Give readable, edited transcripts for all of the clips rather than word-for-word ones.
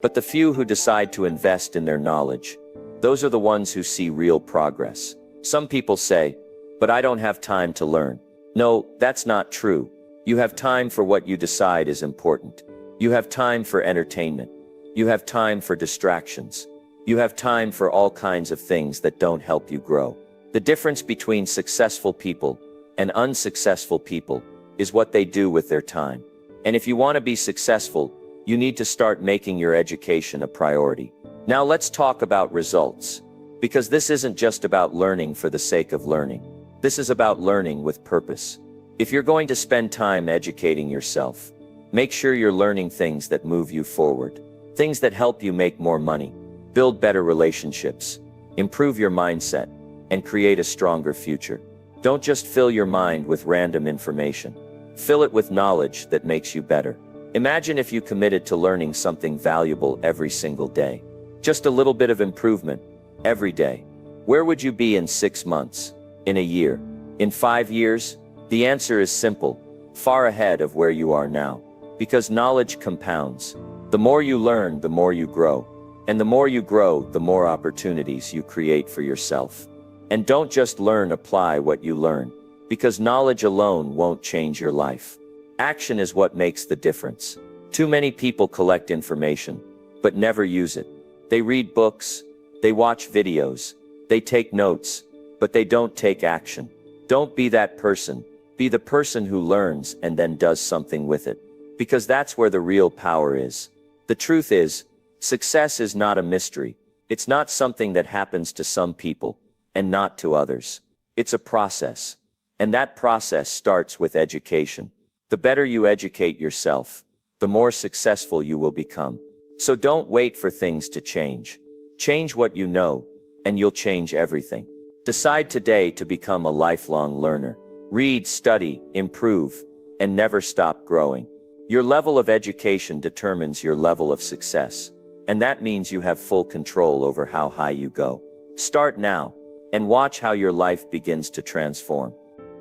But the few who decide to invest in their knowledge, those are the ones who see real progress. Some people say, "But I don't have time to learn." No, that's not true. You have time for what you decide is important. You have time for entertainment. You have time for distractions. You have time for all kinds of things that don't help you grow. The difference between successful people and unsuccessful people is what they do with their time. And if you want to be successful, you need to start making your education a priority. Now let's talk about results. Because this isn't just about learning for the sake of learning. This is about learning with purpose. If you're going to spend time educating yourself, make sure you're learning things that move you forward. Things that help you make more money, build better relationships, improve your mindset, and create a stronger future. Don't just fill your mind with random information. Fill it with knowledge that makes you better. Imagine if you committed to learning something valuable every single day. Just a little bit of improvement every day. Where would you be in 6 months? In a year? In 5 years? The answer is simple: far ahead of where you are now. Because knowledge compounds. The more you learn, the more you grow. And the more you grow, the more opportunities you create for yourself. And don't just learn, apply what you learn. Because knowledge alone won't change your life. Action is what makes the difference. Too many people collect information, but never use it. They read books, they watch videos, they take notes, but they don't take action. Don't be that person. Be the person who learns and then does something with it. Because that's where the real power is. The truth is, success is not a mystery. It's not something that happens to some people and not to others. It's a process. And that process starts with education. The better you educate yourself, the more successful you will become. So don't wait for things to change. Change what you know, and you'll change everything. Decide today to become a lifelong learner. Read, study, improve, and never stop growing. Your level of education determines your level of success, and that means you have full control over how high you go. Start now, and watch how your life begins to transform.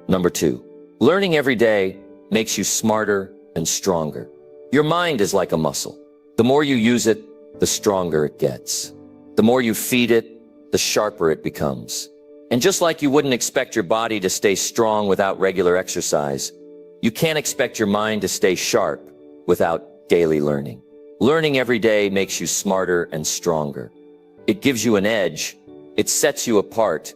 Number 2. Learning every day makes you smarter and stronger. Your mind is like a muscle. The more you use it, the stronger it gets. The more you feed it, the sharper it becomes. And just like you wouldn't expect your body to stay strong without regular exercise, you can't expect your mind to stay sharp without daily learning. Learning every day makes you smarter and stronger. It gives you an edge, it sets you apart,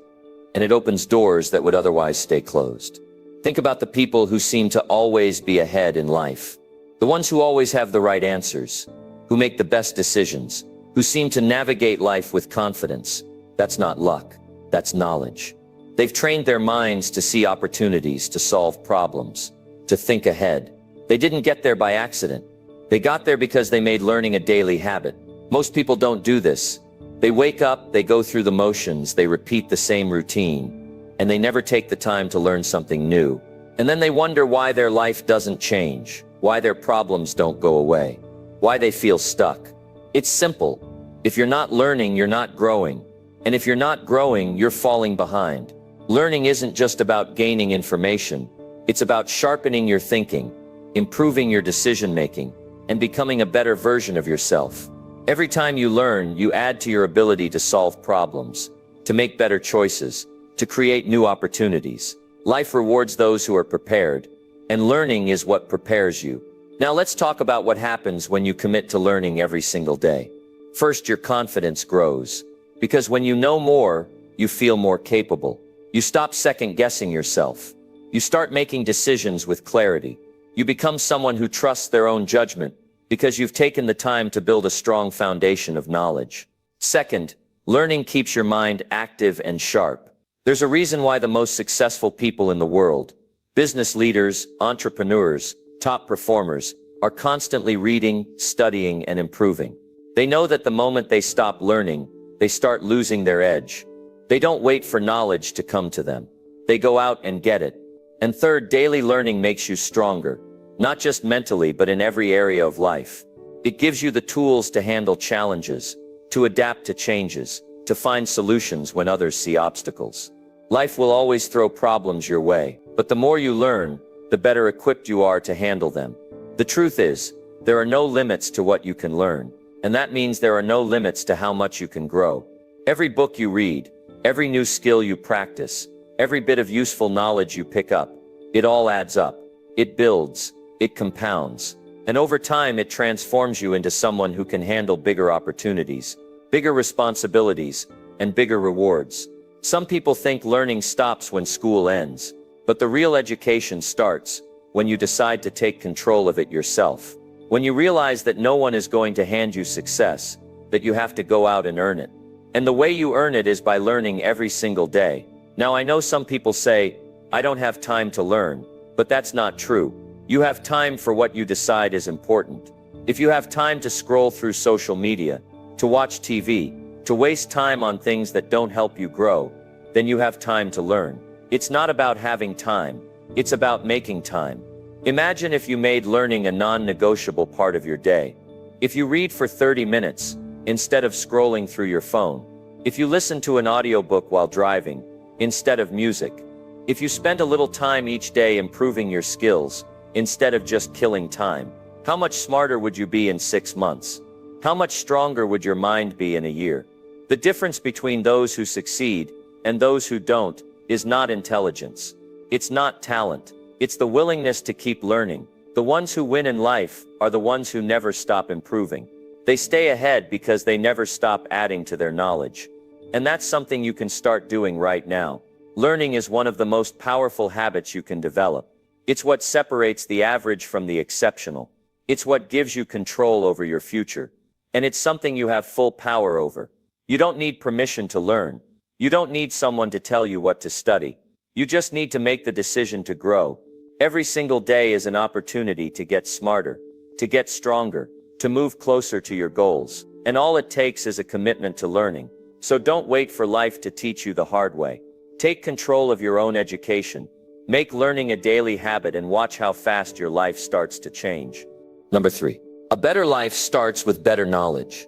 and it opens doors that would otherwise stay closed. Think about the people who seem to always be ahead in life. The ones who always have the right answers, who make the best decisions, who seem to navigate life with confidence. That's not luck, that's knowledge. They've trained their minds to see opportunities, to solve problems, to think ahead. They didn't get there by accident. They got there because they made learning a daily habit. Most people don't do this. They wake up, they go through the motions, they repeat the same routine, and they never take the time to learn something new. And then they wonder why their life doesn't change, why their problems don't go away, why they feel stuck. It's simple. If you're not learning, you're not growing. And if you're not growing, you're falling behind. Learning isn't just about gaining information. It's about sharpening your thinking, improving your decision-making, and becoming a better version of yourself. Every time you learn, you add to your ability to solve problems, to make better choices, to create new opportunities. Life rewards those who are prepared, and learning is what prepares you. Now let's talk about what happens when you commit to learning every single day. First, your confidence grows. Because when you know more, you feel more capable. You stop second-guessing yourself. You start making decisions with clarity. You become someone who trusts their own judgment because you've taken the time to build a strong foundation of knowledge. Second, learning keeps your mind active and sharp. There's a reason why the most successful people in the world, business leaders, entrepreneurs, top performers, are constantly reading, studying, and improving. They know that the moment they stop learning, they start losing their edge. They don't wait for knowledge to come to them. They go out and get it. And third, daily learning makes you stronger, not just mentally, but in every area of life. It gives you the tools to handle challenges, to adapt to changes, to find solutions when others see obstacles. Life will always throw problems your way, but the more you learn, the better equipped you are to handle them. The truth is, there are no limits to what you can learn. And that means there are no limits to how much you can grow. Every book you read, every new skill you practice, every bit of useful knowledge you pick up, it all adds up. It builds, it compounds, and over time it transforms you into someone who can handle bigger opportunities, bigger responsibilities, and bigger rewards. Some people think learning stops when school ends, but the real education starts when you decide to take control of it yourself. When you realize that no one is going to hand you success, that you have to go out and earn it. And the way you earn it is by learning every single day. Now I know some people say, I don't have time to learn, but that's not true. You have time for what you decide is important. If you have time to scroll through social media, to watch TV, to waste time on things that don't help you grow, then you have time to learn. It's not about having time, it's about making time. Imagine if you made learning a non-negotiable part of your day. If you read for 30 minutes, instead of scrolling through your phone. If you listen to an audiobook while driving, instead of music. If you spend a little time each day improving your skills, instead of just killing time. How much smarter would you be in 6 months? How much stronger would your mind be in a year? The difference between those who succeed and those who don't is not intelligence. It's not talent. It's the willingness to keep learning. The ones who win in life are the ones who never stop improving. They stay ahead because they never stop adding to their knowledge. And that's something you can start doing right now. Learning is one of the most powerful habits you can develop. It's what separates the average from the exceptional. It's what gives you control over your future. And it's something you have full power over. You don't need permission to learn. You don't need someone to tell you what to study. You just need to make the decision to grow. Every single day is an opportunity to get smarter, to get stronger, to move closer to your goals. And all it takes is a commitment to learning. So don't wait for life to teach you the hard way. Take control of your own education. Make learning a daily habit and watch how fast your life starts to change. Number 3. A better life starts with better knowledge.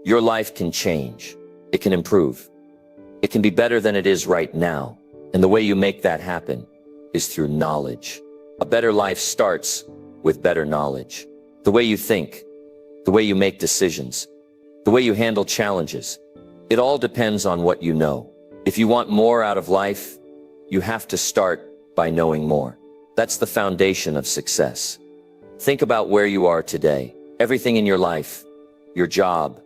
Your life can change. It can improve. It can be better than it is right now. And the way you make that happen is through knowledge. A better life starts with better knowledge. The way you think, the way you make decisions, the way you handle challenges, it all depends on what you know. If you want more out of life, you have to start by knowing more. That's the foundation of success. Think about where you are today. Everything in your life, your job,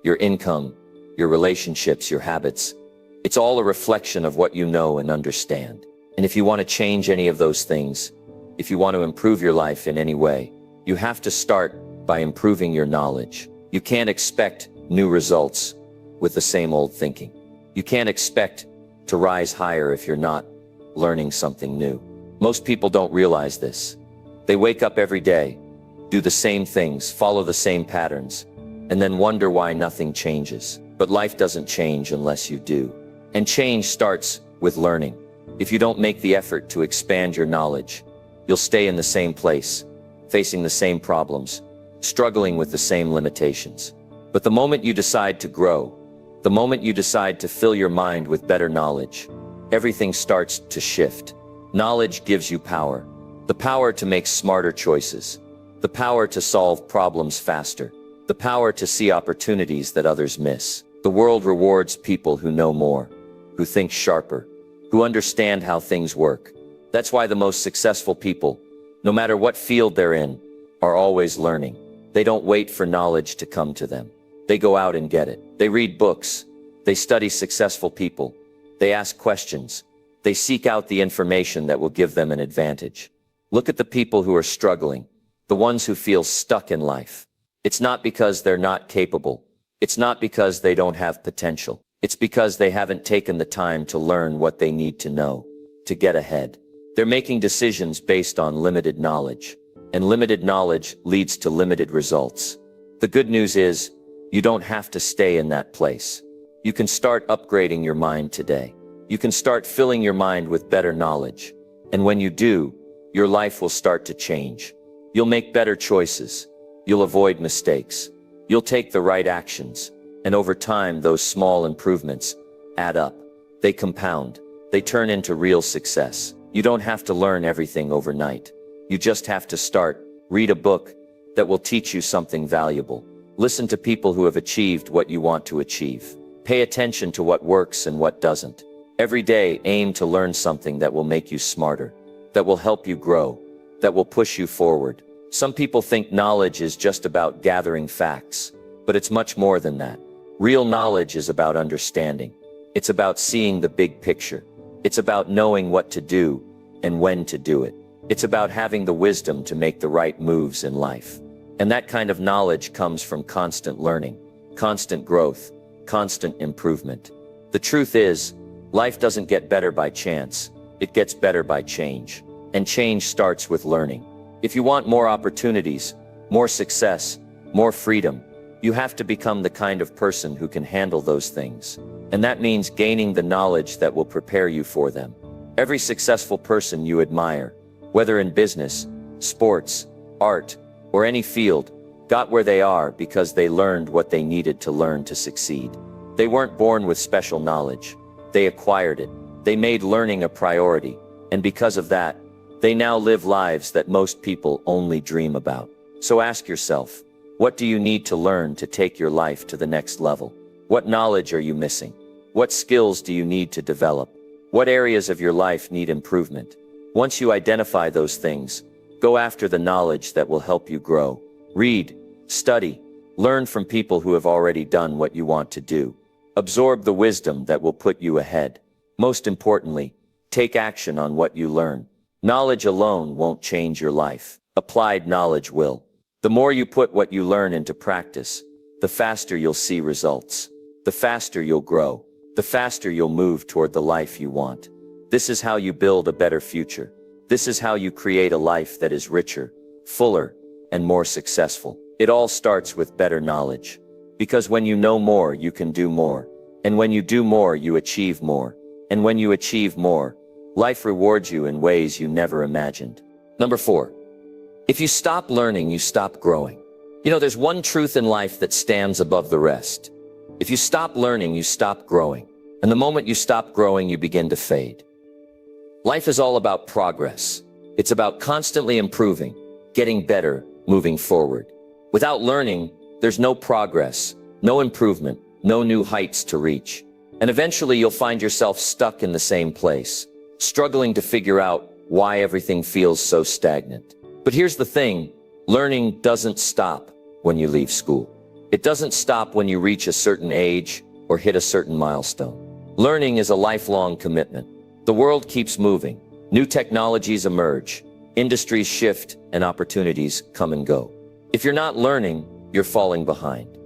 your income, your relationships, your habits, it's all a reflection of what you know and understand. And if you want to change any of those things, if you want to improve your life in any way, you have to start by improving your knowledge. You can't expect new results with the same old thinking. You can't expect to rise higher if you're not learning something new. Most people don't realize this. They wake up every day, do the same things, follow the same patterns, and then wonder why nothing changes. But life doesn't change unless you do. And change starts with learning. If you don't make the effort to expand your knowledge, you'll stay in the same place, facing the same problems, struggling with the same limitations. But the moment you decide to grow, the moment you decide to fill your mind with better knowledge, everything starts to shift. Knowledge gives you power. The power to make smarter choices. The power to solve problems faster. The power to see opportunities that others miss. The world rewards people who know more, who think sharper, who understand how things work. That's why the most successful people, no matter what field they're in, are always learning. They don't wait for knowledge to come to them. They go out and get it. They read books. They study successful people. They ask questions. They seek out the information that will give them an advantage. Look at the people who are struggling, the ones who feel stuck in life. It's not because they're not capable. It's not because they don't have potential. It's because they haven't taken the time to learn what they need to know to get ahead. They're making decisions based on limited knowledge, and limited knowledge leads to limited results. The good news is, you don't have to stay in that place. You can start upgrading your mind today. You can start filling your mind with better knowledge. And when you do, your life will start to change. You'll make better choices. You'll avoid mistakes. You'll take the right actions. And over time, those small improvements add up. They compound. They turn into real success. You don't have to learn everything overnight. You just have to start. Read a book that will teach you something valuable. Listen to people who have achieved what you want to achieve. Pay attention to what works and what doesn't. Every day, aim to learn something that will make you smarter, that will help you grow, that will push you forward. Some people think knowledge is just about gathering facts, but it's much more than that. Real knowledge is about understanding. It's about seeing the big picture. It's about knowing what to do and when to do it. It's about having the wisdom to make the right moves in life. And that kind of knowledge comes from constant learning, constant growth, constant improvement. The truth is, life doesn't get better by chance. It gets better by change. And change starts with learning. If you want more opportunities, more success, more freedom, you have to become the kind of person who can handle those things. And that means gaining the knowledge that will prepare you for them. Every successful person you admire, whether in business, sports, art, or any field, got where they are because they learned what they needed to learn to succeed. They weren't born with special knowledge. They acquired it. They made learning a priority. And because of that, they now live lives that most people only dream about. So ask yourself, what do you need to learn to take your life to the next level? What knowledge are you missing? What skills do you need to develop? What areas of your life need improvement? Once you identify those things, go after the knowledge that will help you grow. Read, study, learn from people who have already done what you want to do. Absorb the wisdom that will put you ahead. Most importantly, take action on what you learn. Knowledge alone won't change your life. Applied knowledge will. The more you put what you learn into practice, the faster you'll see results. The faster you'll grow. The faster you'll move toward the life you want. This is how you build a better future. This is how you create a life that is richer, fuller, and more successful. It all starts with better knowledge. Because when you know more, you can do more. And when you do more, you achieve more. And when you achieve more, life rewards you in ways you never imagined. Number 4. If you stop learning, you stop growing. There's one truth in life that stands above the rest. If you stop learning, you stop growing. And the moment you stop growing, you begin to fade. Life is all about progress. It's about constantly improving, getting better, moving forward. Without learning, there's no progress, no improvement, no new heights to reach. And eventually you'll find yourself stuck in the same place, struggling to figure out why everything feels so stagnant. But here's the thing, learning doesn't stop when you leave school. It doesn't stop when you reach a certain age or hit a certain milestone. Learning is a lifelong commitment. The world keeps moving. New technologies emerge. Industries shift and opportunities come and go. If you're not learning, you're falling behind.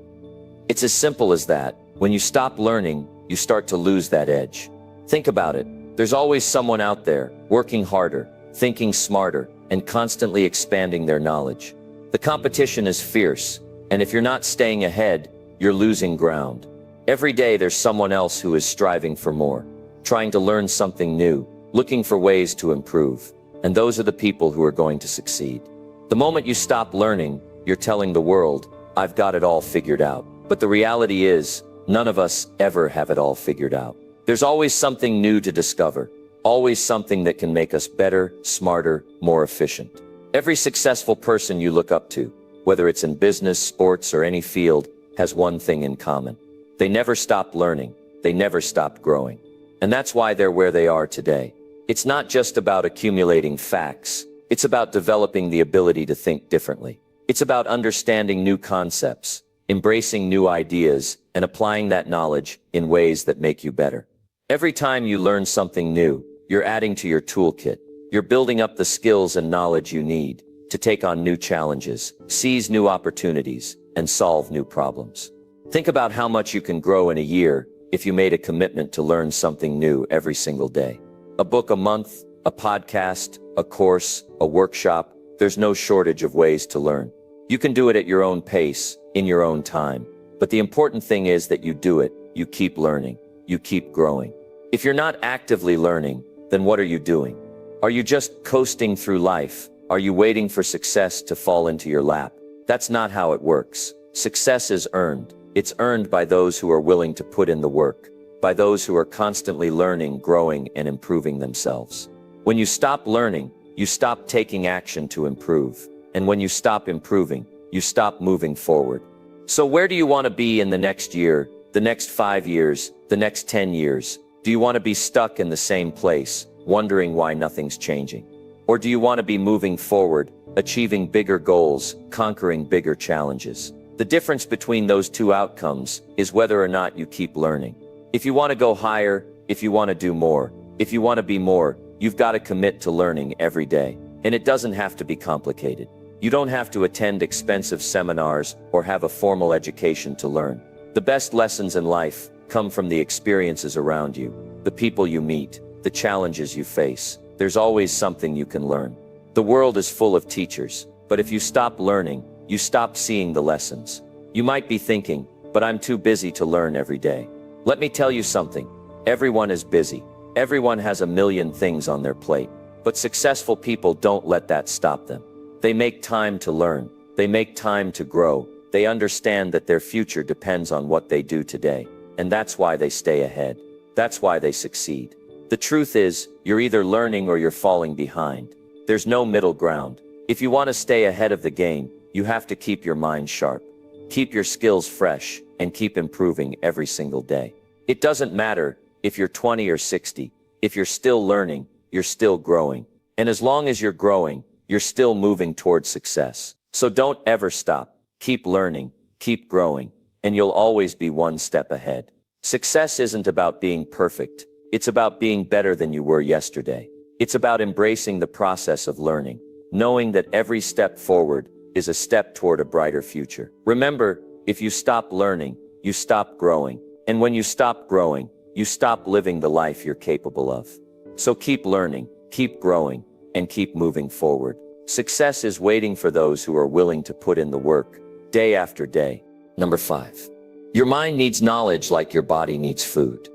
It's as simple as that. When you stop learning, you start to lose that edge. Think about it. There's always someone out there, working harder, thinking smarter, and constantly expanding their knowledge. The competition is fierce, and if you're not staying ahead, you're losing ground. Every day there's someone else who is striving for more, trying to learn something new, looking for ways to improve. And those are the people who are going to succeed. The moment you stop learning, you're telling the world, I've got it all figured out. But the reality is, none of us ever have it all figured out. There's always something new to discover, always something that can make us better, smarter, more efficient. Every successful person you look up to, whether it's in business, sports, or any field, has one thing in common. They never stopped learning. They never stopped growing. And that's why they're where they are today. It's not just about accumulating facts. It's about developing the ability to think differently. It's about understanding new concepts, embracing new ideas, and applying that knowledge in ways that make you better. Every time you learn something new, you're adding to your toolkit. You're building up the skills and knowledge you need to take on new challenges, seize new opportunities, and solve new problems. Think about how much you can grow in a year if you made a commitment to learn something new every single day. A book a month, a podcast, a course, a workshop, there's no shortage of ways to learn. You can do it at your own pace, in your own time. But the important thing is that you do it, you keep learning, you keep growing. If you're not actively learning, then what are you doing? Are you just coasting through life? Are you waiting for success to fall into your lap? That's not how it works. Success is earned. It's earned by those who are willing to put in the work, by those who are constantly learning, growing, and improving themselves. When you stop learning, you stop taking action to improve. And when you stop improving, you stop moving forward. So where do you want to be in the next year, the next 5 years, the next 10 years? Do you want to be stuck in the same place, wondering why nothing's changing? Or do you want to be moving forward, achieving bigger goals, conquering bigger challenges? The difference between those two outcomes is whether or not you keep learning. If you want to go higher, if you want to do more, if you want to be more, you've got to commit to learning every day. And it doesn't have to be complicated. You don't have to attend expensive seminars or have a formal education to learn. The best lessons in life come from the experiences around you, the people you meet, the challenges you face. There's always something you can learn. The world is full of teachers, but if you stop learning, you stop seeing the lessons. You might be thinking, but I'm too busy to learn every day. Let me tell you something. Everyone is busy. Everyone has a million things on their plate. But successful people don't let that stop them. They make time to learn. They make time to grow. They understand that their future depends on what they do today. And that's why they stay ahead. That's why they succeed. The truth is, you're either learning or you're falling behind. There's no middle ground. If you want to stay ahead of the game, you have to keep your mind sharp. Keep your skills fresh and keep improving every single day. It doesn't matter if you're 20 or 60. If you're still learning, you're still growing. And as long as you're growing, you're still moving towards success. So don't ever stop. Keep learning, keep growing, and you'll always be one step ahead. Success isn't about being perfect. It's about being better than you were yesterday. It's about embracing the process of learning, knowing that every step forward is a step toward a brighter future. Remember, if you stop learning, you stop growing. And when you stop growing, you stop living the life you're capable of. So keep learning, keep growing, and keep moving forward. Success is waiting for those who are willing to put in the work, day after day. Number 5. Your mind needs knowledge like your body needs food.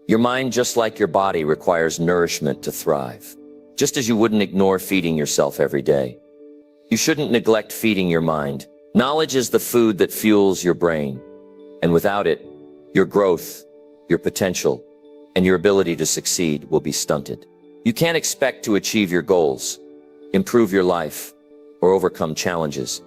Your mind, just like your body, requires nourishment to thrive. Just as you wouldn't ignore feeding yourself every day, you shouldn't neglect feeding your mind. Knowledge is the food that fuels your brain. And without it, your growth, your potential, and your ability to succeed will be stunted. You can't expect to achieve your goals, improve your life, or overcome challenges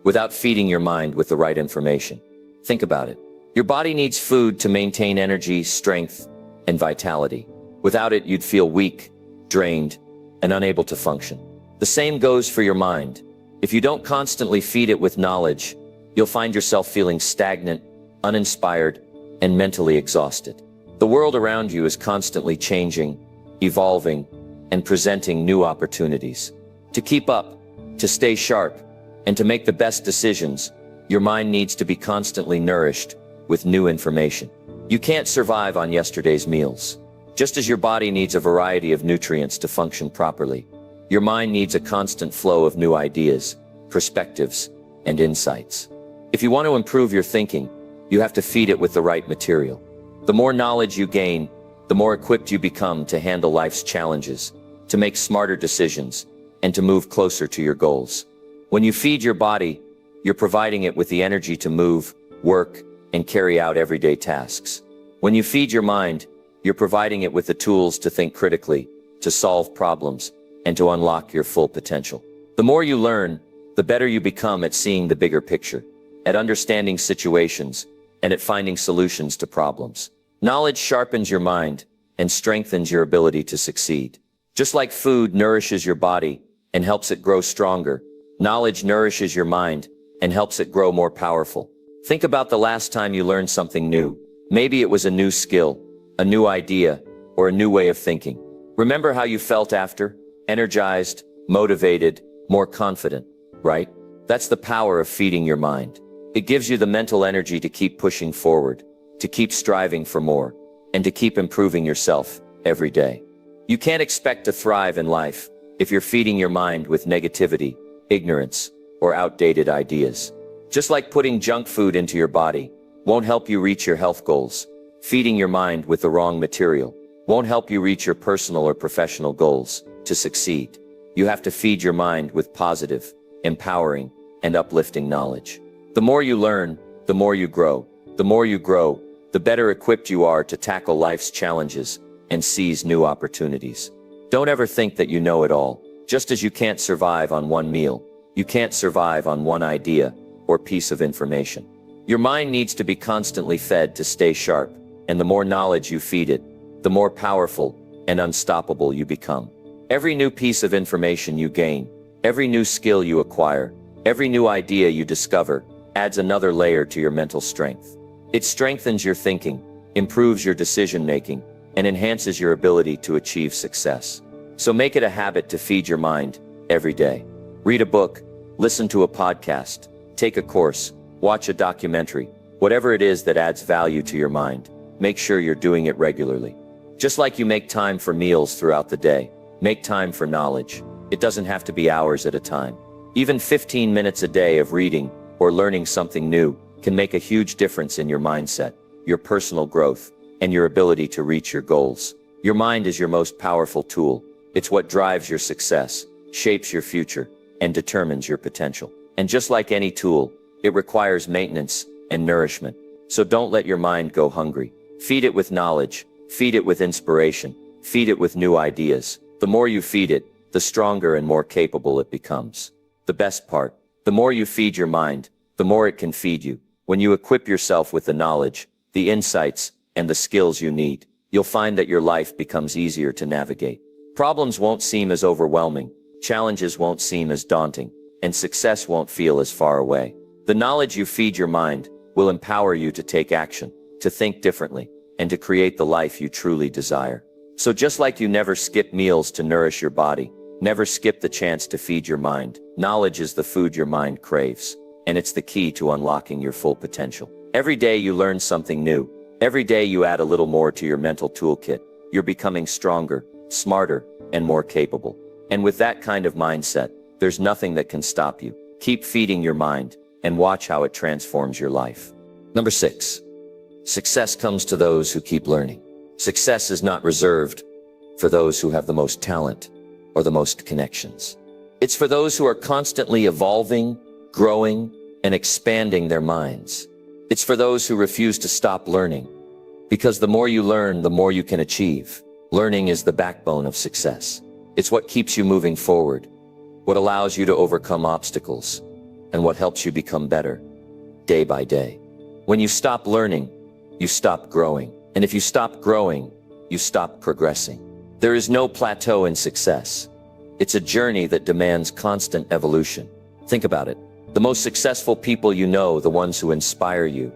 without feeding your mind with the right information. Think about it. Your body needs food to maintain energy, strength, and vitality. Without it, you'd feel weak, drained, and unable to function. The same goes for your mind. If you don't constantly feed it with knowledge, you'll find yourself feeling stagnant, uninspired, and mentally exhausted. The world around you is constantly changing, evolving, and presenting new opportunities. To keep up, to stay sharp, and to make the best decisions, your mind needs to be constantly nourished with new information. You can't survive on yesterday's meals. Just as your body needs a variety of nutrients to function properly, your mind needs a constant flow of new ideas, perspectives, and insights. If you want to improve your thinking, you have to feed it with the right material. The more knowledge you gain, the more equipped you become to handle life's challenges, to make smarter decisions, and to move closer to your goals. When you feed your body, you're providing it with the energy to move, work, and carry out everyday tasks. When you feed your mind, you're providing it with the tools to think critically, to solve problems, and to unlock your full potential. The more you learn, the better you become at seeing the bigger picture, at understanding situations, and at finding solutions to problems. Knowledge sharpens your mind and strengthens your ability to succeed. Just like food nourishes your body and helps it grow stronger, knowledge nourishes your mind and helps it grow more powerful. Think about the last time you learned something new. Maybe it was a new skill, a new idea, or a new way of thinking. Remember how you felt after? Energized, motivated, more confident, right? That's the power of feeding your mind. It gives you the mental energy to keep pushing forward, to keep striving for more, and to keep improving yourself every day. You can't expect to thrive in life if you're feeding your mind with negativity, ignorance, or outdated ideas. Just like putting junk food into your body won't help you reach your health goals, feeding your mind with the wrong material won't help you reach your personal or professional goals. To succeed, you have to feed your mind with positive, empowering, and uplifting knowledge. The more you learn, the more you grow. The more you grow, the better equipped you are to tackle life's challenges and seize new opportunities. Don't ever think that you know it all. Just as you can't survive on one meal, you can't survive on one idea or piece of information. Your mind needs to be constantly fed to stay sharp, and the more knowledge you feed it, the more powerful and unstoppable you become. Every new piece of information you gain, every new skill you acquire, every new idea you discover, adds another layer to your mental strength. It strengthens your thinking, improves your decision-making, and enhances your ability to achieve success. So make it a habit to feed your mind every day. Read a book, listen to a podcast, take a course, watch a documentary, whatever it is that adds value to your mind. Make sure you're doing it regularly. Just like you make time for meals throughout the day, make time for knowledge. It doesn't have to be hours at a time. Even 15 minutes a day of reading or learning something new can make a huge difference in your mindset, your personal growth, and your ability to reach your goals. Your mind is your most powerful tool. It's what drives your success, shapes your future, and determines your potential. And just like any tool, it requires maintenance and nourishment. So don't let your mind go hungry. Feed it with knowledge, feed it with inspiration, feed it with new ideas. The more you feed it, the stronger and more capable it becomes. The best part, the more you feed your mind, the more it can feed you. When you equip yourself with the knowledge, the insights, and the skills you need, you'll find that your life becomes easier to navigate. Problems won't seem as overwhelming, challenges won't seem as daunting, and success won't feel as far away. The knowledge you feed your mind will empower you to take action, to think differently, and to create the life you truly desire. So just like you never skip meals to nourish your body, never skip the chance to feed your mind. Knowledge is the food your mind craves, and it's the key to unlocking your full potential. Every day you learn something new. Every day you add a little more to your mental toolkit. You're becoming stronger, smarter, and more capable. And with that kind of mindset, there's nothing that can stop you. Keep feeding your mind and watch how it transforms your life. Number 6. Success comes to those who keep learning. Success is not reserved for those who have the most talent or the most connections. It's for those who are constantly evolving, growing, and expanding their minds. It's for those who refuse to stop learning, because the more you learn, the more you can achieve. Learning is the backbone of success. It's what keeps you moving forward, what allows you to overcome obstacles, and what helps you become better day by day. When you stop learning, you stop growing. And if you stop growing, you stop progressing. There is no plateau in success. It's a journey that demands constant evolution. Think about it. The most successful people you know, the ones who inspire you,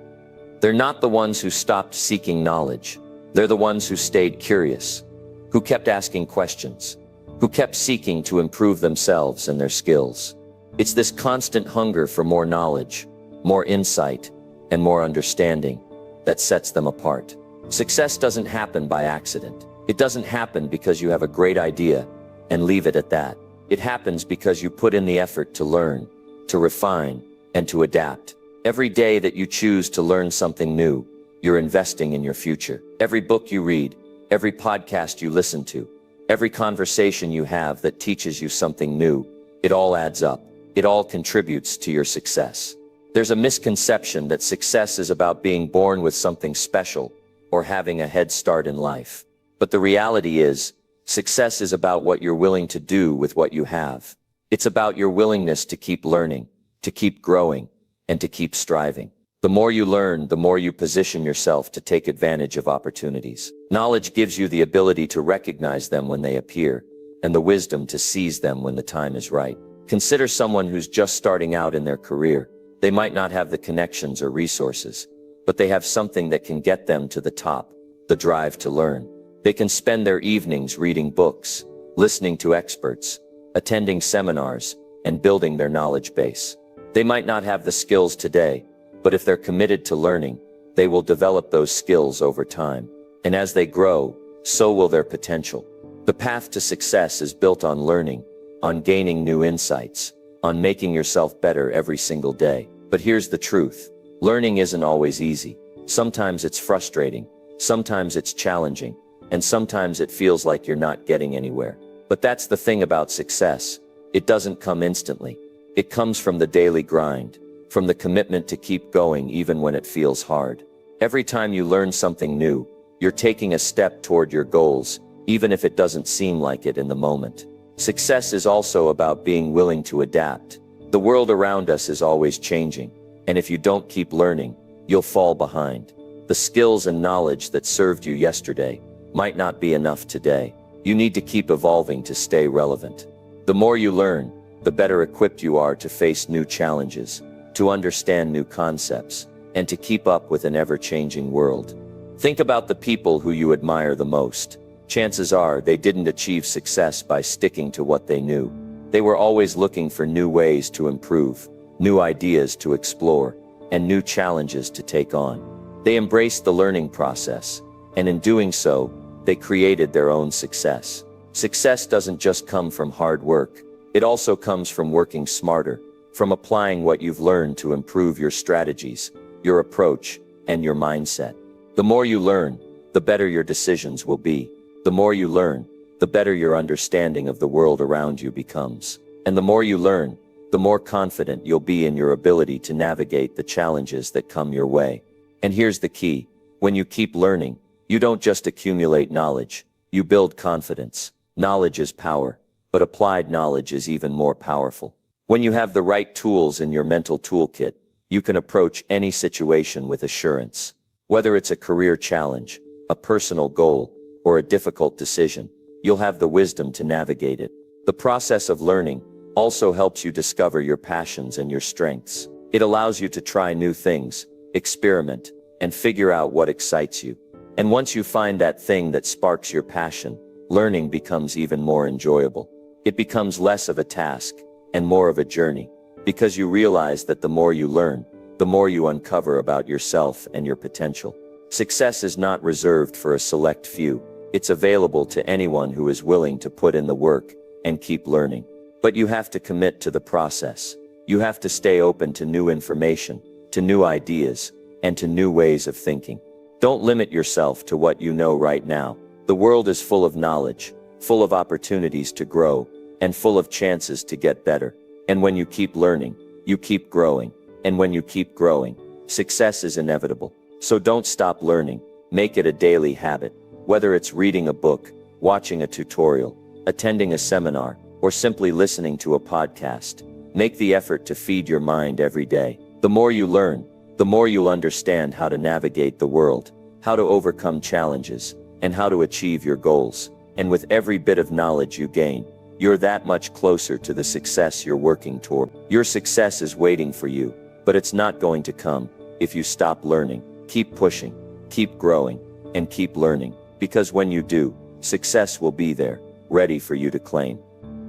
they're not the ones who stopped seeking knowledge. They're the ones who stayed curious, who kept asking questions, who kept seeking to improve themselves and their skills. It's this constant hunger for more knowledge, more insight, and more understanding that sets them apart. Success doesn't happen by accident. It doesn't happen because you have a great idea and leave it at that. It happens because you put in the effort to learn, to refine, and to adapt. Every day that you choose to learn something new, you're investing in your future. Every book you read, every podcast you listen to, every conversation you have that teaches you something new, it all adds up. It all contributes to your success. There's a misconception that success is about being born with something special or having a head start in life. But the reality is, success is about what you're willing to do with what you have. It's about your willingness to keep learning, to keep growing, and to keep striving. The more you learn, the more you position yourself to take advantage of opportunities. Knowledge gives you the ability to recognize them when they appear, and the wisdom to seize them when the time is right. Consider someone who's just starting out in their career. They might not have the connections or resources, but they have something that can get them to the top, the drive to learn. They can spend their evenings reading books, listening to experts, attending seminars, and building their knowledge base. They might not have the skills today, but if they're committed to learning, they will develop those skills over time. And as they grow, so will their potential. The path to success is built on learning, on gaining new insights, on making yourself better every single day. But here's the truth. Learning isn't always easy. Sometimes it's frustrating, sometimes it's challenging, and sometimes it feels like you're not getting anywhere. But that's the thing about success. It doesn't come instantly. It comes from the daily grind, from the commitment to keep going even when it feels hard. Every time you learn something new, you're taking a step toward your goals, even if it doesn't seem like it in the moment. Success is also about being willing to adapt. The world around us is always changing, And if you don't keep learning, you'll fall behind. The skills and knowledge that served you yesterday might not be enough today. You need to keep evolving to stay relevant. The more you learn, the better equipped you are to face new challenges, to understand new concepts, and to keep up with an ever-changing world. Think about the people who you admire the most. Chances are they didn't achieve success by sticking to what they knew. They were always looking for new ways to improve, new ideas to explore, and new challenges to take on. They embraced the learning process, and in doing so, they created their own success. Success doesn't just come from hard work. It also comes from working smarter, from applying what you've learned to improve your strategies, your approach, and your mindset. The more you learn, the better your decisions will be. The more you learn, the better your understanding of the world around you becomes. And the more you learn, the more confident you'll be in your ability to navigate the challenges that come your way. And here's the key. When you keep learning, you don't just accumulate knowledge, you build confidence. Knowledge is power, but applied knowledge is even more powerful. When you have the right tools in your mental toolkit, you can approach any situation with assurance. Whether it's a career challenge, a personal goal, or a difficult decision, you'll have the wisdom to navigate it. The process of learning also helps you discover your passions and your strengths. It allows you to try new things, experiment, and figure out what excites you. And once you find that thing that sparks your passion, learning becomes even more enjoyable. It becomes less of a task and more of a journey, because you realize that the more you learn, the more you uncover about yourself and your potential. Success is not reserved for a select few. It's available to anyone who is willing to put in the work and keep learning. But you have to commit to the process. You have to stay open to new information, to new ideas, and to new ways of thinking. Don't limit yourself to what you know right now. The world is full of knowledge, full of opportunities to grow, and full of chances to get better. And when you keep learning, you keep growing. And when you keep growing, success is inevitable. So don't stop learning. Make it a daily habit. Whether it's reading a book, watching a tutorial, attending a seminar, or simply listening to a podcast, make the effort to feed your mind every day. The more you learn, the more you'll understand how to navigate the world, how to overcome challenges, and how to achieve your goals. And with every bit of knowledge you gain, you're that much closer to the success you're working toward. Your success is waiting for you, but it's not going to come if you stop learning. Keep pushing, keep growing, and keep learning, because when you do, success will be there, ready for you to claim.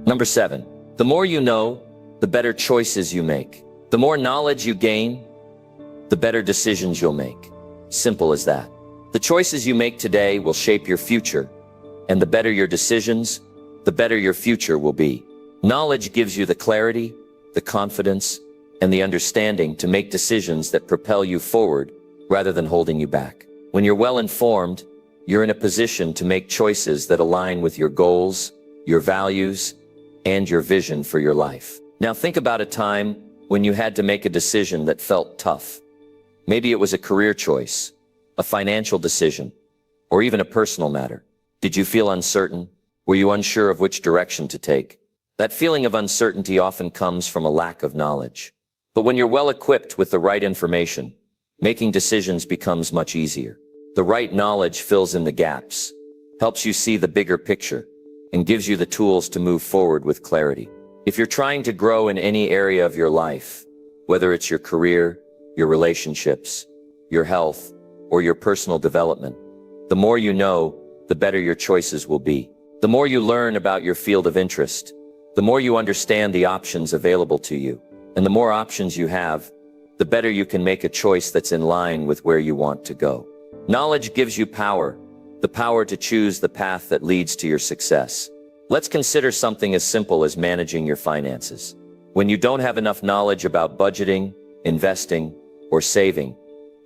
Number 7, the more you know, the better choices you make. The more knowledge you gain, the better decisions you'll make. Simple as that. The choices you make today will shape your future, and the better your decisions, the better your future will be. Knowledge gives you the clarity, the confidence, and the understanding to make decisions that propel you forward rather than holding you back. When you're well informed, you're in a position to make choices that align with your goals, your values, and your vision for your life. Now think about a time when you had to make a decision that felt tough. Maybe it was a career choice, a financial decision, or even a personal matter. Did you feel uncertain? Were you unsure of which direction to take? That feeling of uncertainty often comes from a lack of knowledge. But when you're well equipped with the right information, making decisions becomes much easier. The right knowledge fills in the gaps, helps you see the bigger picture, and gives you the tools to move forward with clarity. If you're trying to grow in any area of your life, whether it's your career, your relationships, your health, or your personal development, the more you know, the better your choices will be. The more you learn about your field of interest, the more you understand the options available to you. And the more options you have, the better you can make a choice that's in line with where you want to go. Knowledge gives you power, the power to choose the path that leads to your success. Let's consider something as simple as managing your finances. When you don't have enough knowledge about budgeting, investing, or saving,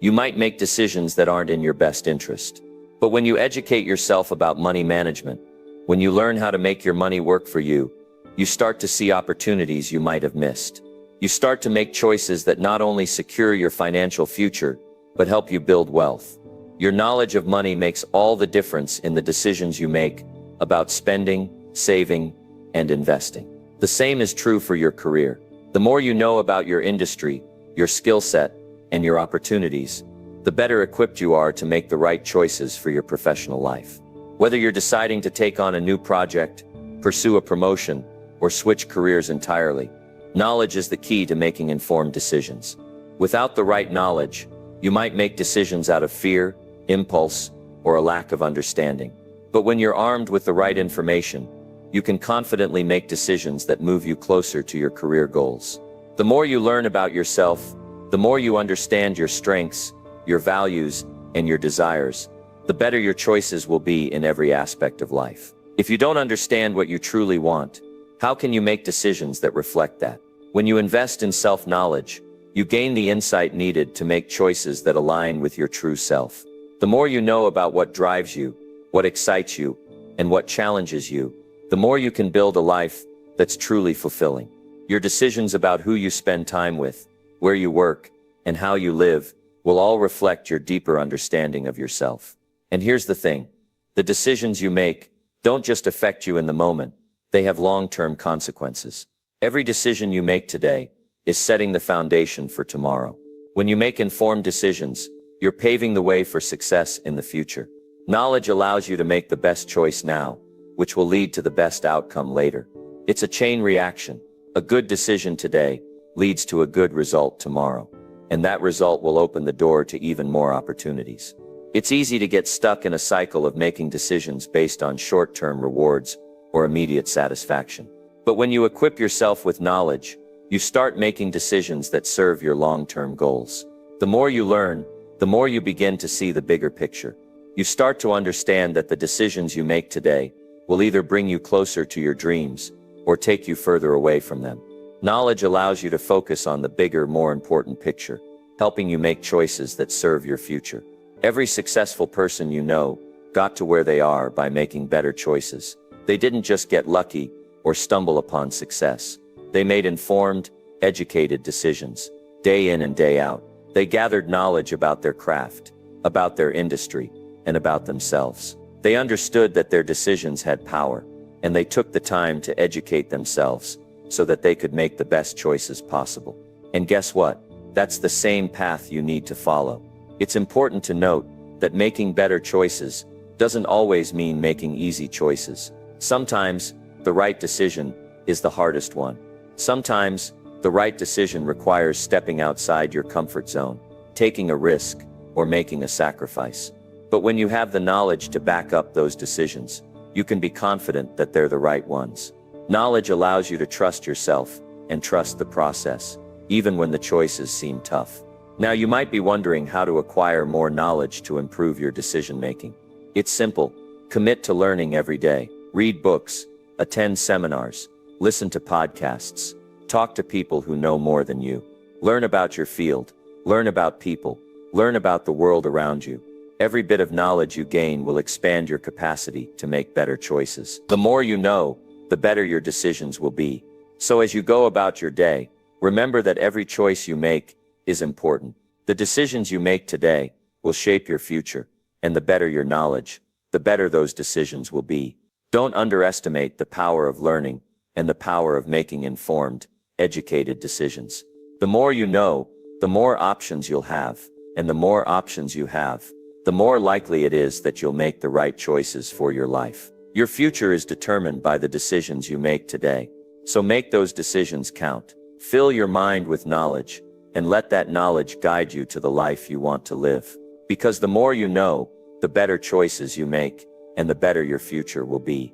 you might make decisions that aren't in your best interest. But when you educate yourself about money management, when you learn how to make your money work for you, you start to see opportunities you might have missed. You start to make choices that not only secure your financial future, but help you build wealth. Your knowledge of money makes all the difference in the decisions you make about spending, saving, and investing. The same is true for your career. The more you know about your industry, your skill set, and your opportunities, the better equipped you are to make the right choices for your professional life. Whether you're deciding to take on a new project, pursue a promotion, or switch careers entirely, knowledge is the key to making informed decisions. Without the right knowledge, you might make decisions out of fear, impulse, or a lack of understanding. But when you're armed with the right information, you can confidently make decisions that move you closer to your career goals. The more you learn about yourself, the more you understand your strengths, your values, and your desires, the better your choices will be in every aspect of life. If you don't understand what you truly want, how can you make decisions that reflect that? When you invest in self-knowledge, you gain the insight needed to make choices that align with your true self. The more you know about what drives you, what excites you, and what challenges you, the more you can build a life that's truly fulfilling. Your decisions about who you spend time with, where you work, and how you live will all reflect your deeper understanding of yourself. And here's the thing, the decisions you make don't just affect you in the moment, they have long-term consequences. Every decision you make today is setting the foundation for tomorrow. When you make informed decisions, you're paving the way for success in the future. Knowledge allows you to make the best choice now, which will lead to the best outcome later. It's a chain reaction. A good decision today leads to a good result tomorrow, and that result will open the door to even more opportunities. It's easy to get stuck in a cycle of making decisions based on short-term rewards or immediate satisfaction. But when you equip yourself with knowledge, you start making decisions that serve your long-term goals. The more you learn, the more you begin to see the bigger picture. You start to understand that the decisions you make today will either bring you closer to your dreams or take you further away from them. Knowledge allows you to focus on the bigger, more important picture, helping you make choices that serve your future. Every successful person you know got to where they are by making better choices. They didn't just get lucky or stumble upon success. They made informed, educated decisions, day in and day out. They gathered knowledge about their craft, about their industry, and about themselves. They understood that their decisions had power, and they took the time to educate themselves so that they could make the best choices possible. And guess what? That's the same path you need to follow. It's important to note that making better choices doesn't always mean making easy choices. Sometimes, the right decision is the hardest one. Sometimes, the right decision requires stepping outside your comfort zone, taking a risk, or making a sacrifice. But when you have the knowledge to back up those decisions, you can be confident that they're the right ones. Knowledge allows you to trust yourself and trust the process, even when the choices seem tough. Now you might be wondering how to acquire more knowledge to improve your decision-making. It's simple. Commit to learning every day. Read books, attend seminars, listen to podcasts, talk to people who know more than you. Learn about your field, learn about people, learn about the world around you. Every bit of knowledge you gain will expand your capacity to make better choices. The more you know, the better your decisions will be. So as you go about your day, remember that every choice you make is important. The decisions you make today will shape your future, and the better your knowledge, the better those decisions will be. Don't underestimate the power of learning and the power of making informed, educated decisions. The more you know, the more options you'll have, and the more options you have, the more likely it is that you'll make the right choices for your life. Your future is determined by the decisions you make today. So make those decisions count. Fill your mind with knowledge, and let that knowledge guide you to the life you want to live. Because the more you know, the better choices you make, and the better your future will be.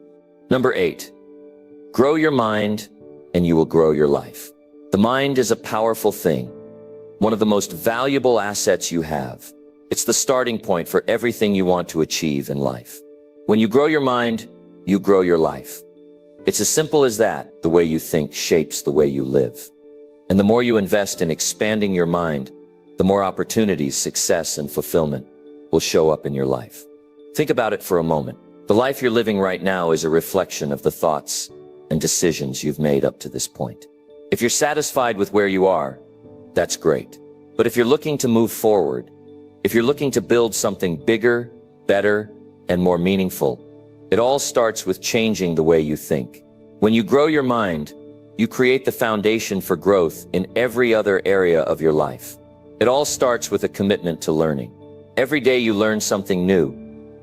Number 8. Grow your mind, and you will grow your life. The mind is a powerful thing, one of the most valuable assets you have. It's the starting point for everything you want to achieve in life. When you grow your mind, you grow your life. It's as simple as that. The way you think shapes the way you live. And the more you invest in expanding your mind, the more opportunities, success, and fulfillment will show up in your life. Think about it for a moment. The life you're living right now is a reflection of the thoughts and decisions you've made up to this point. If you're satisfied with where you are, that's great. But if you're looking to move forward, if you're looking to build something bigger, better, and more meaningful, it all starts with changing the way you think. When you grow your mind, you create the foundation for growth in every other area of your life. It all starts with a commitment to learning. Every day you learn something new.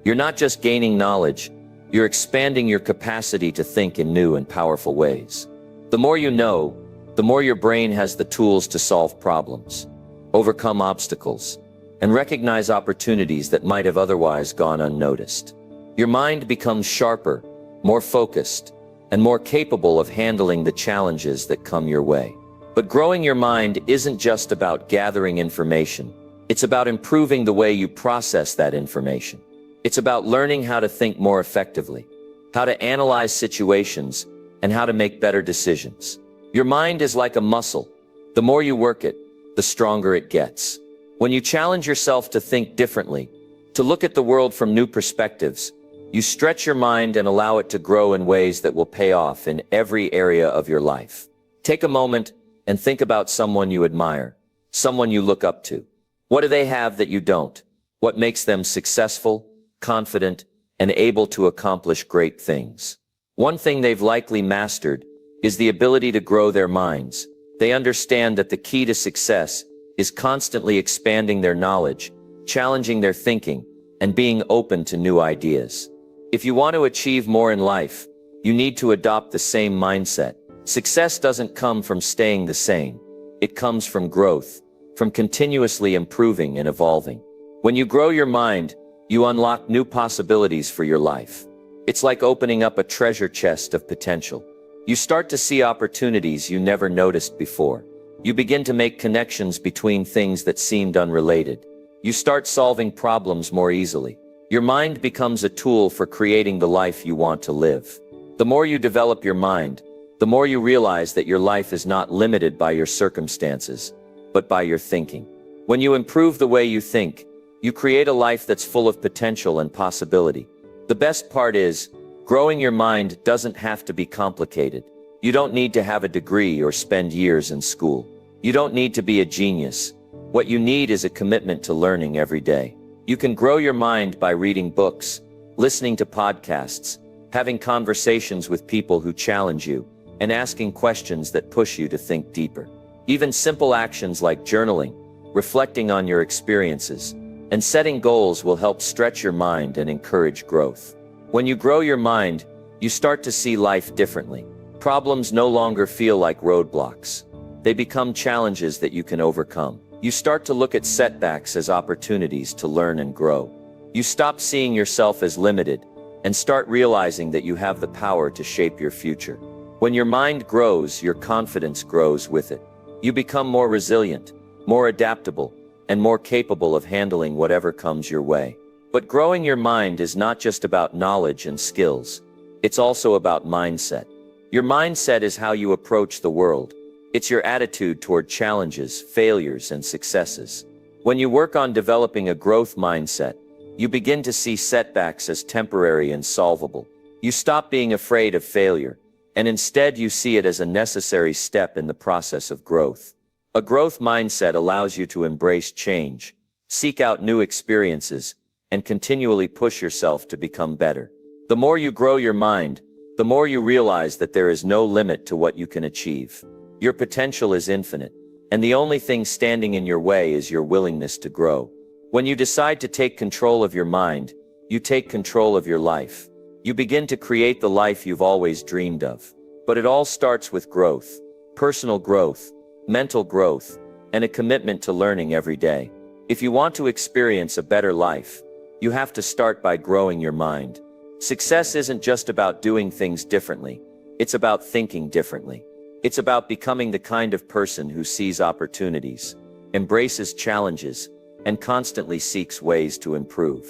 You're not just gaining knowledge, you're expanding your capacity to think in new and powerful ways. The more you know, the more your brain has the tools to solve problems, overcome obstacles, and recognize opportunities that might have otherwise gone unnoticed. Your mind becomes sharper, more focused, and more capable of handling the challenges that come your way. But growing your mind isn't just about gathering information. It's about improving the way you process that information. It's about learning how to think more effectively, how to analyze situations, and how to make better decisions. Your mind is like a muscle. The more you work it, the stronger it gets. When you challenge yourself to think differently, to look at the world from new perspectives, you stretch your mind and allow it to grow in ways that will pay off in every area of your life. Take a moment and think about someone you admire, someone you look up to. What do they have that you don't? What makes them successful, confident, and able to accomplish great things? One thing they've likely mastered is the ability to grow their minds. They understand that the key to success is constantly expanding their knowledge, challenging their thinking, and being open to new ideas. If you want to achieve more in life, you need to adopt the same mindset. Success doesn't come from staying the same. It comes from growth, from continuously improving and evolving. When you grow your mind, you unlock new possibilities for your life. It's like opening up a treasure chest of potential. You start to see opportunities you never noticed before. You begin to make connections between things that seemed unrelated. You start solving problems more easily. Your mind becomes a tool for creating the life you want to live. The more you develop your mind, the more you realize that your life is not limited by your circumstances, but by your thinking. When you improve the way you think, you create a life that's full of potential and possibility. The best part is, growing your mind doesn't have to be complicated. You don't need to have a degree or spend years in school. You don't need to be a genius. What you need is a commitment to learning every day. You can grow your mind by reading books, listening to podcasts, having conversations with people who challenge you, and asking questions that push you to think deeper. Even simple actions like journaling, reflecting on your experiences, and setting goals will help stretch your mind and encourage growth. When you grow your mind, you start to see life differently. Problems no longer feel like roadblocks. They become challenges that you can overcome. You start to look at setbacks as opportunities to learn and grow. You stop seeing yourself as limited and start realizing that you have the power to shape your future. When your mind grows, your confidence grows with it. You become more resilient, more adaptable, and more capable of handling whatever comes your way. But growing your mind is not just about knowledge and skills. It's also about mindset. Your mindset is how you approach the world. It's your attitude toward challenges, failures, and successes. When you work on developing a growth mindset, you begin to see setbacks as temporary and solvable. You stop being afraid of failure, and instead you see it as a necessary step in the process of growth. A growth mindset allows you to embrace change, seek out new experiences, and continually push yourself to become better. The more you grow your mind, the more you realize that there is no limit to what you can achieve. Your potential is infinite, and the only thing standing in your way is your willingness to grow. When you decide to take control of your mind, you take control of your life. You begin to create the life you've always dreamed of. But it all starts with growth, personal growth, mental growth, and a commitment to learning every day. If you want to experience a better life, you have to start by growing your mind. Success isn't just about doing things differently. It's about thinking differently. It's about becoming the kind of person who sees opportunities, embraces challenges, and constantly seeks ways to improve.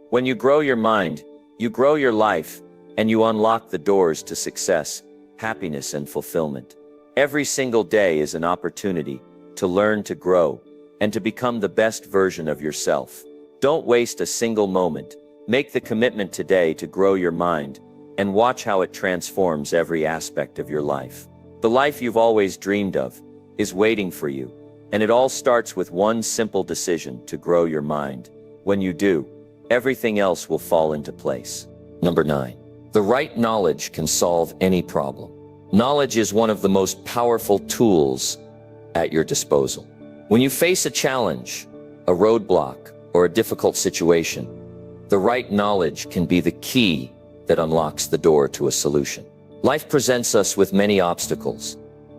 When you grow your mind, you grow your life, and you unlock the doors to success, happiness, and fulfillment. Every single day is an opportunity to learn, to grow, and to become the best version of yourself. Don't waste a single moment. Make the commitment today to grow your mind, and watch how it transforms every aspect of your life. The life you've always dreamed of is waiting for you, and it all starts with one simple decision: to grow your mind. When you do, everything else will fall into place. Number 9. The right knowledge can solve any problem. Knowledge is one of the most powerful tools at your disposal. When you face a challenge, a roadblock, or a difficult situation, the right knowledge can be the key that unlocks the door to a solution. Life presents us with many obstacles,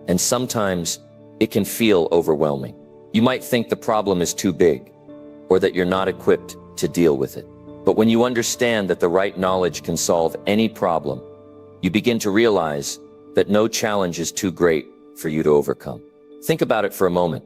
and sometimes it can feel overwhelming. You might think the problem is too big, or that you're not equipped to deal with it. But when you understand that the right knowledge can solve any problem, you begin to realize that no challenge is too great for you to overcome. Think about it for a moment.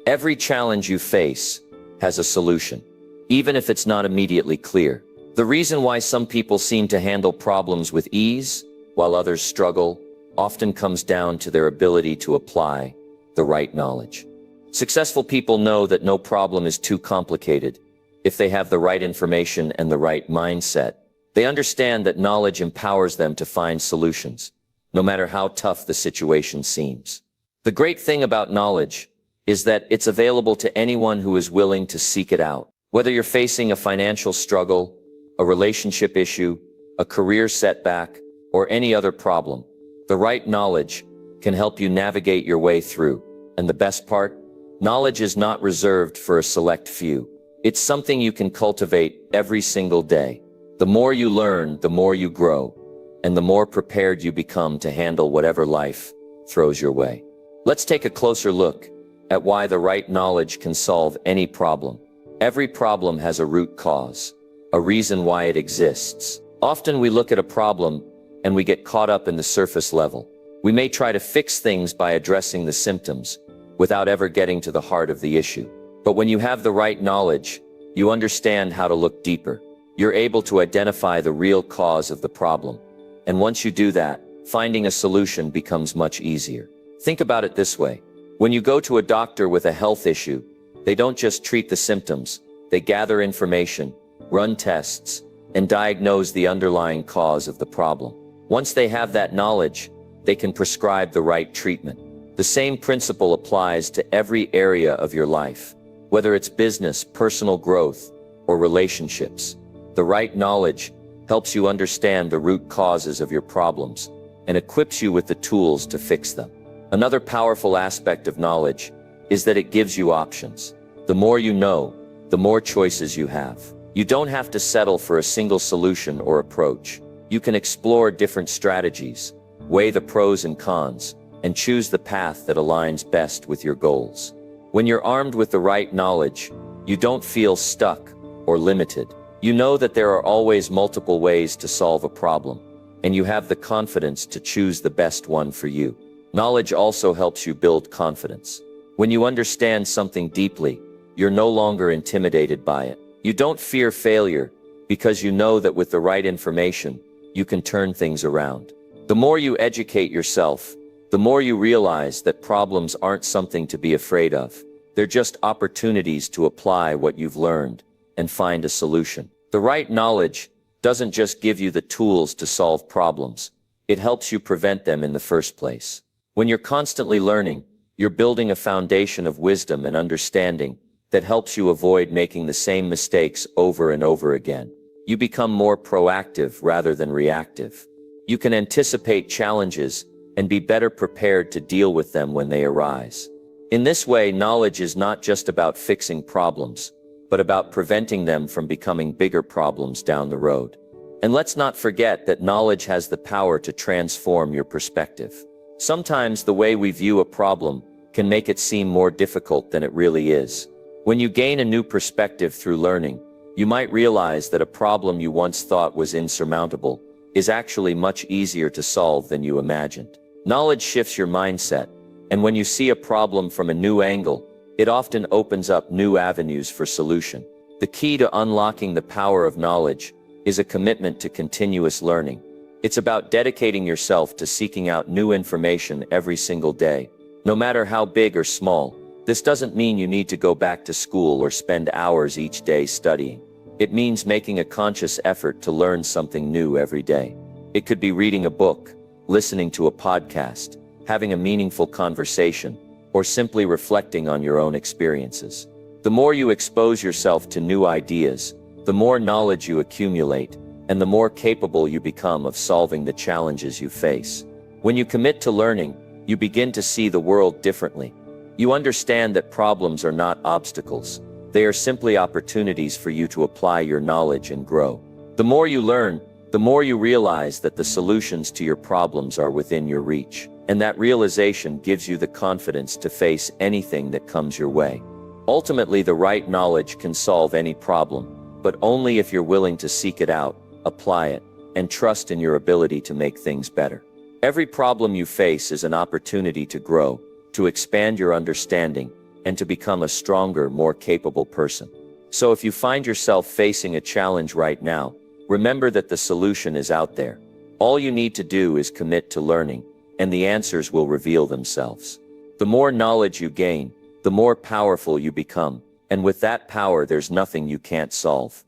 Every challenge you face has a solution, even if it's not immediately clear. The reason why some people seem to handle problems with ease, while others struggle, often comes down to their ability to apply the right knowledge. Successful people know that no problem is too complicated if they have the right information and the right mindset. They understand that knowledge empowers them to find solutions, no matter how tough the situation seems. The great thing about knowledge is that it's available to anyone who is willing to seek it out. Whether you're facing a financial struggle, a relationship issue, a career setback, or any other problem, the right knowledge can help you navigate your way through. And the best part? Knowledge is not reserved for a select few. It's something you can cultivate every single day. The more you learn, the more you grow, and the more prepared you become to handle whatever life throws your way. Let's take a closer look at why the right knowledge can solve any problem. Every problem has a root cause, a reason why it exists. Often we look at a problem and we get caught up in the surface level. We may try to fix things by addressing the symptoms without ever getting to the heart of the issue. But when you have the right knowledge, you understand how to look deeper. You're able to identify the real cause of the problem. And once you do that, finding a solution becomes much easier. Think about it this way. When you go to a doctor with a health issue, they don't just treat the symptoms. They gather information, run tests, and diagnose the underlying cause of the problem. Once they have that knowledge, they can prescribe the right treatment. The same principle applies to every area of your life, whether it's business, personal growth, or relationships. The right knowledge helps you understand the root causes of your problems and equips you with the tools to fix them. Another powerful aspect of knowledge is that it gives you options. The more you know, the more choices you have. You don't have to settle for a single solution or approach. You can explore different strategies, weigh the pros and cons, and choose the path that aligns best with your goals. When you're armed with the right knowledge, you don't feel stuck or limited. You know that there are always multiple ways to solve a problem, and you have the confidence to choose the best one for you. Knowledge also helps you build confidence. When you understand something deeply, you're no longer intimidated by it. You don't fear failure because you know that with the right information, you can turn things around. The more you educate yourself, the more you realize that problems aren't something to be afraid of. They're just opportunities to apply what you've learned and find a solution. The right knowledge doesn't just give you the tools to solve problems. It helps you prevent them in the first place. When you're constantly learning, you're building a foundation of wisdom and understanding that helps you avoid making the same mistakes over and over again. You become more proactive rather than reactive. You can anticipate challenges and be better prepared to deal with them when they arise. In this way, knowledge is not just about fixing problems, but about preventing them from becoming bigger problems down the road. And let's not forget that knowledge has the power to transform your perspective. Sometimes the way we view a problem can make it seem more difficult than it really is. When you gain a new perspective through learning, you might realize that a problem you once thought was insurmountable is actually much easier to solve than you imagined. Knowledge shifts your mindset, and when you see a problem from a new angle, it often opens up new avenues for solution. The key to unlocking the power of knowledge is a commitment to continuous learning. It's about dedicating yourself to seeking out new information every single day, no matter how big or small. This doesn't mean you need to go back to school or spend hours each day studying. It means making a conscious effort to learn something new every day. It could be reading a book, listening to a podcast, having a meaningful conversation, or simply reflecting on your own experiences. The more you expose yourself to new ideas, the more knowledge you accumulate, and the more capable you become of solving the challenges you face. When you commit to learning, you begin to see the world differently. You understand that problems are not obstacles. They are simply opportunities for you to apply your knowledge and grow. The more you learn, the more you realize that the solutions to your problems are within your reach. And that realization gives you the confidence to face anything that comes your way. Ultimately, the right knowledge can solve any problem, but only if you're willing to seek it out, apply it, and trust in your ability to make things better. Every problem you face is an opportunity to grow, to expand your understanding, and to become a stronger, more capable person. So if you find yourself facing a challenge right now, remember that the solution is out there. All you need to do is commit to learning, and the answers will reveal themselves. The more knowledge you gain, the more powerful you become, and with that power, there's nothing you can't solve.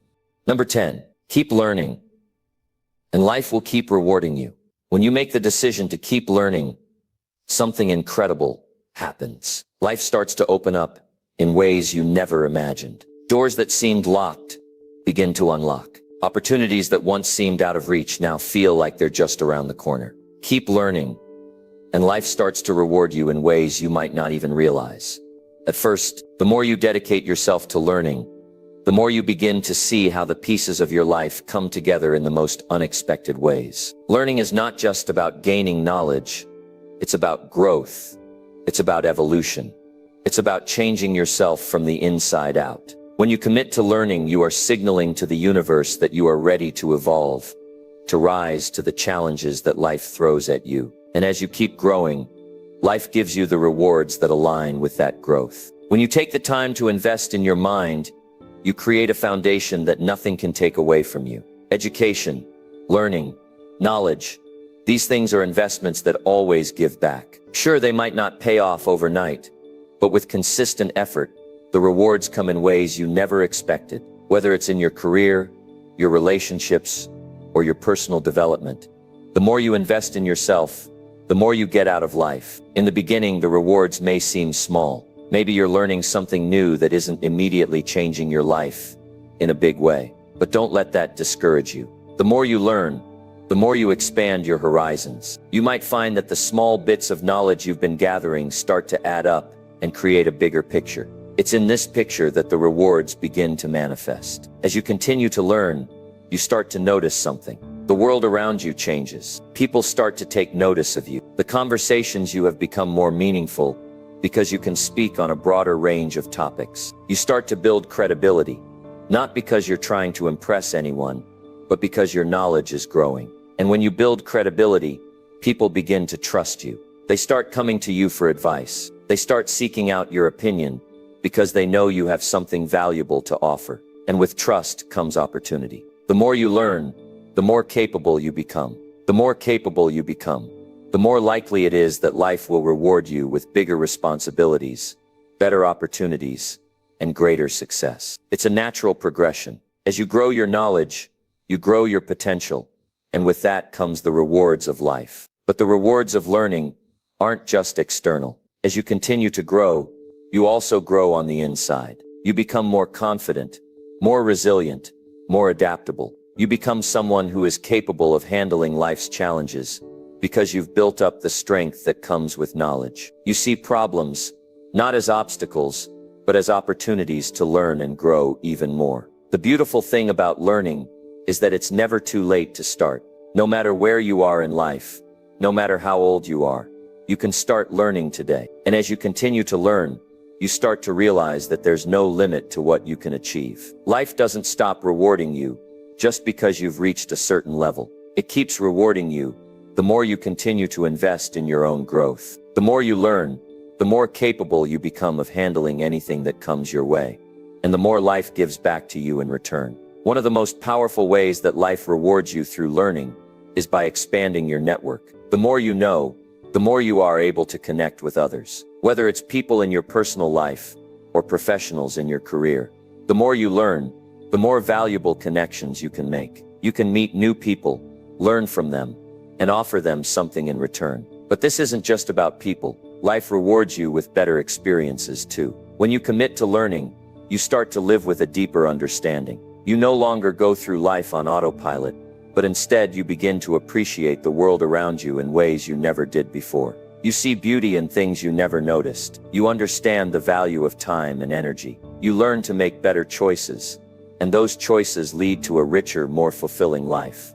Number 10, keep learning, and life will keep rewarding you. When you make the decision to keep learning, something incredible happens. Life starts to open up in ways you never imagined. Doors that seemed locked begin to unlock. Opportunities that once seemed out of reach now feel like they're just around the corner. Keep learning, and life starts to reward you in ways you might not even realize. At first, the more you dedicate yourself to learning, the more you begin to see how the pieces of your life come together in the most unexpected ways. Learning is not just about gaining knowledge, it's about growth. It's about evolution. It's about changing yourself from the inside out. When you commit to learning, you are signaling to the universe that you are ready to evolve, to rise to the challenges that life throws at you. And as you keep growing, life gives you the rewards that align with that growth. When you take the time to invest in your mind, you create a foundation that nothing can take away from you. Education, learning, knowledge, these things are investments that always give back. Sure, they might not pay off overnight, but with consistent effort, the rewards come in ways you never expected. Whether it's in your career, your relationships, or your personal development, the more you invest in yourself, the more you get out of life. In the beginning, the rewards may seem small. Maybe you're learning something new that isn't immediately changing your life in a big way. But don't let that discourage you. The more you learn, the more you expand your horizons. You might find that the small bits of knowledge you've been gathering start to add up and create a bigger picture. It's in this picture that the rewards begin to manifest. As you continue to learn, you start to notice something. The world around you changes. People start to take notice of you. The conversations you have become more meaningful because you can speak on a broader range of topics. You start to build credibility, not because you're trying to impress anyone, but because your knowledge is growing. And when you build credibility, people begin to trust you. They start coming to you for advice. They start seeking out your opinion because they know you have something valuable to offer. And with trust comes opportunity. The more you learn, the more capable you become. The more capable you become, the more likely it is that life will reward you with bigger responsibilities, better opportunities, and greater success. It's a natural progression. As you grow your knowledge, you grow your potential, and with that comes the rewards of life. But the rewards of learning aren't just external. As you continue to grow, you also grow on the inside. You become more confident, more resilient, more adaptable. You become someone who is capable of handling life's challenges because you've built up the strength that comes with knowledge. You see problems not as obstacles, but as opportunities to learn and grow even more. The beautiful thing about learning is that it's never too late to start. No matter where you are in life, no matter how old you are, you can start learning today. And as you continue to learn, you start to realize that there's no limit to what you can achieve. Life doesn't stop rewarding you just because you've reached a certain level. It keeps rewarding you the more you continue to invest in your own growth. The more you learn, the more capable you become of handling anything that comes your way. And the more life gives back to you in return. One of the most powerful ways that life rewards you through learning is by expanding your network. The more you know, the more you are able to connect with others. Whether it's people in your personal life or professionals in your career. The more you learn, the more valuable connections you can make. You can meet new people, learn from them, and offer them something in return. But this isn't just about people. Life rewards you with better experiences too. When you commit to learning, you start to live with a deeper understanding. You no longer go through life on autopilot, but instead you begin to appreciate the world around you in ways you never did before. You see beauty in things you never noticed. You understand the value of time and energy. You learn to make better choices, and those choices lead to a richer, more fulfilling life.